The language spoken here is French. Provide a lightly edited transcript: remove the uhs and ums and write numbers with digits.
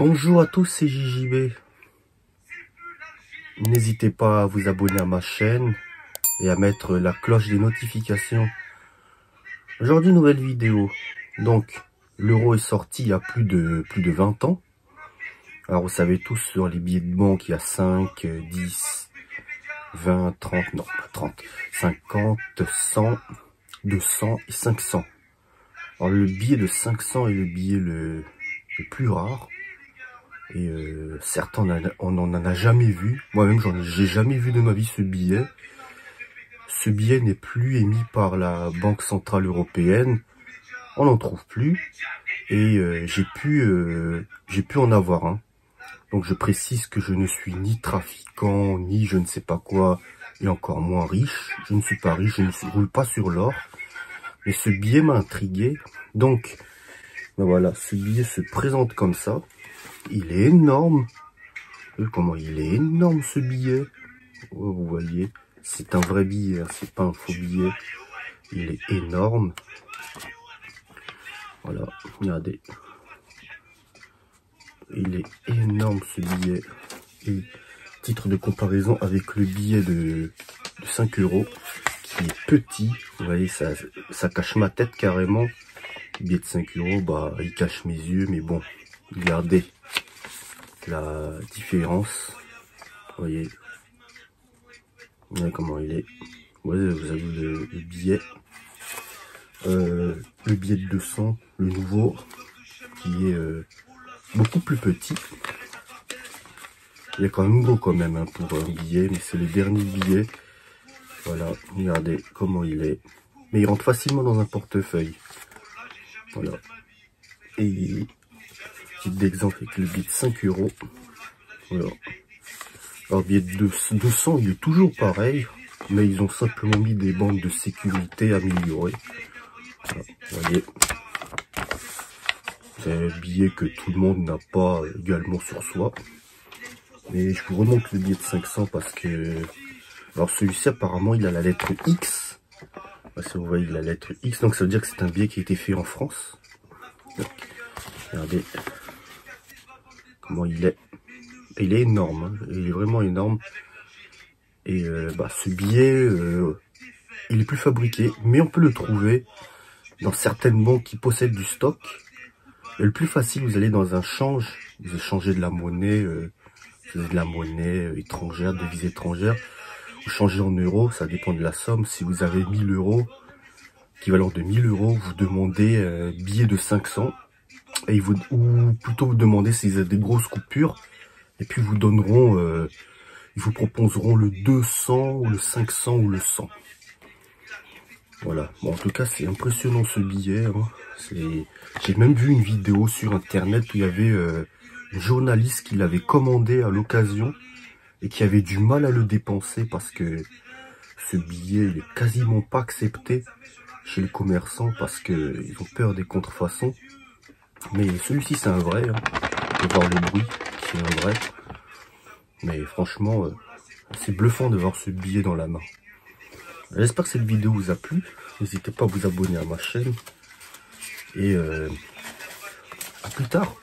Bonjour à tous, c'est JJB. N'hésitez pas à vous abonner à ma chaîne et à mettre la cloche des notifications. Aujourd'hui, nouvelle vidéo. Donc, l'euro est sorti il y a plus de 20 ans. Alors, vous savez tous, sur les billets de banque, il y a 5, 10, 20, 30, non, pas 30, 50, 100, 200 et 500. Alors, le billet de 500 est le billet le plus rare. Et certains, on n'en a jamais vu. Moi-même, j'ai jamais vu de ma vie ce billet. Ce billet n'est plus émis par la Banque Centrale Européenne. On n'en trouve plus. Et j'ai pu en avoir un. Donc je précise que je ne suis ni trafiquant, ni je ne sais pas quoi, et encore moins riche. Je ne suis pas riche, je ne roule pas sur l'or. Mais ce billet m'a intrigué. Donc, ben voilà, ce billet se présente comme ça. Il est énorme. Comment il est énorme ce billet. Oh, vous voyez, c'est un vrai billet, hein, c'est pas un faux billet. Il est énorme. Voilà, regardez. Il est énorme ce billet. Et titre de comparaison avec le billet de 5 € qui est petit. Vous voyez, ça cache ma tête carrément. Le billet de 5 €, bah, il cache mes yeux, mais bon, regardez la différence. Vous voyez comment il est. Ouais, vous avez le billet. Le billet de 200, le nouveau, qui est beaucoup plus petit. Il est quand même gros quand même hein, pour un billet, mais c'est le dernier billet. Voilà, regardez comment il est. Mais il rentre facilement dans un portefeuille. Voilà. Et petit d'exemple avec le billet de 5 €. Voilà. Alors, le billet de 200, il est toujours pareil, mais ils ont simplement mis des bandes de sécurité améliorées. Voilà, vous voyez. C'est un billet que tout le monde n'a pas également sur soi. Mais je vous remonte le billet de 500 parce que... Alors celui-ci apparemment il a la lettre X. Si vous voyez la lettre X, donc ça veut dire que c'est un billet qui a été fait en France. Donc, regardez comment il est. Il est énorme, hein. Il est vraiment énorme. Et ce billet, il est plus fabriqué, mais on peut le trouver dans certaines banques qui possèdent du stock. Et le plus facile, vous allez dans un change, vous échangez de la monnaie, étrangère, devise étrangère. Vous changez en euros, ça dépend de la somme. Si vous avez 1000 €, équivalent de 1000 €, vous demandez billet de 500. Et ou plutôt vous demandez s'ils ont des grosses coupures. Et puis vous donneront, ils vous proposeront le 200 ou le 500 ou le 100. Voilà. Bon, en tout cas, c'est impressionnant ce billet. Hein. J'ai même vu une vidéo sur internet où il y avait une journaliste qui l'avait commandé à l'occasion et qui avait du mal à le dépenser parce que ce billet il est quasiment pas accepté chez les commerçants parce que ils ont peur des contrefaçons. Mais celui-ci c'est un vrai. Hein. Vous pouvez voir le bruit, c'est un vrai. Mais franchement, c'est bluffant de voir ce billet dans la main. J'espère que cette vidéo vous a plu. N'hésitez pas à vous abonner à ma chaîne. Et à plus tard.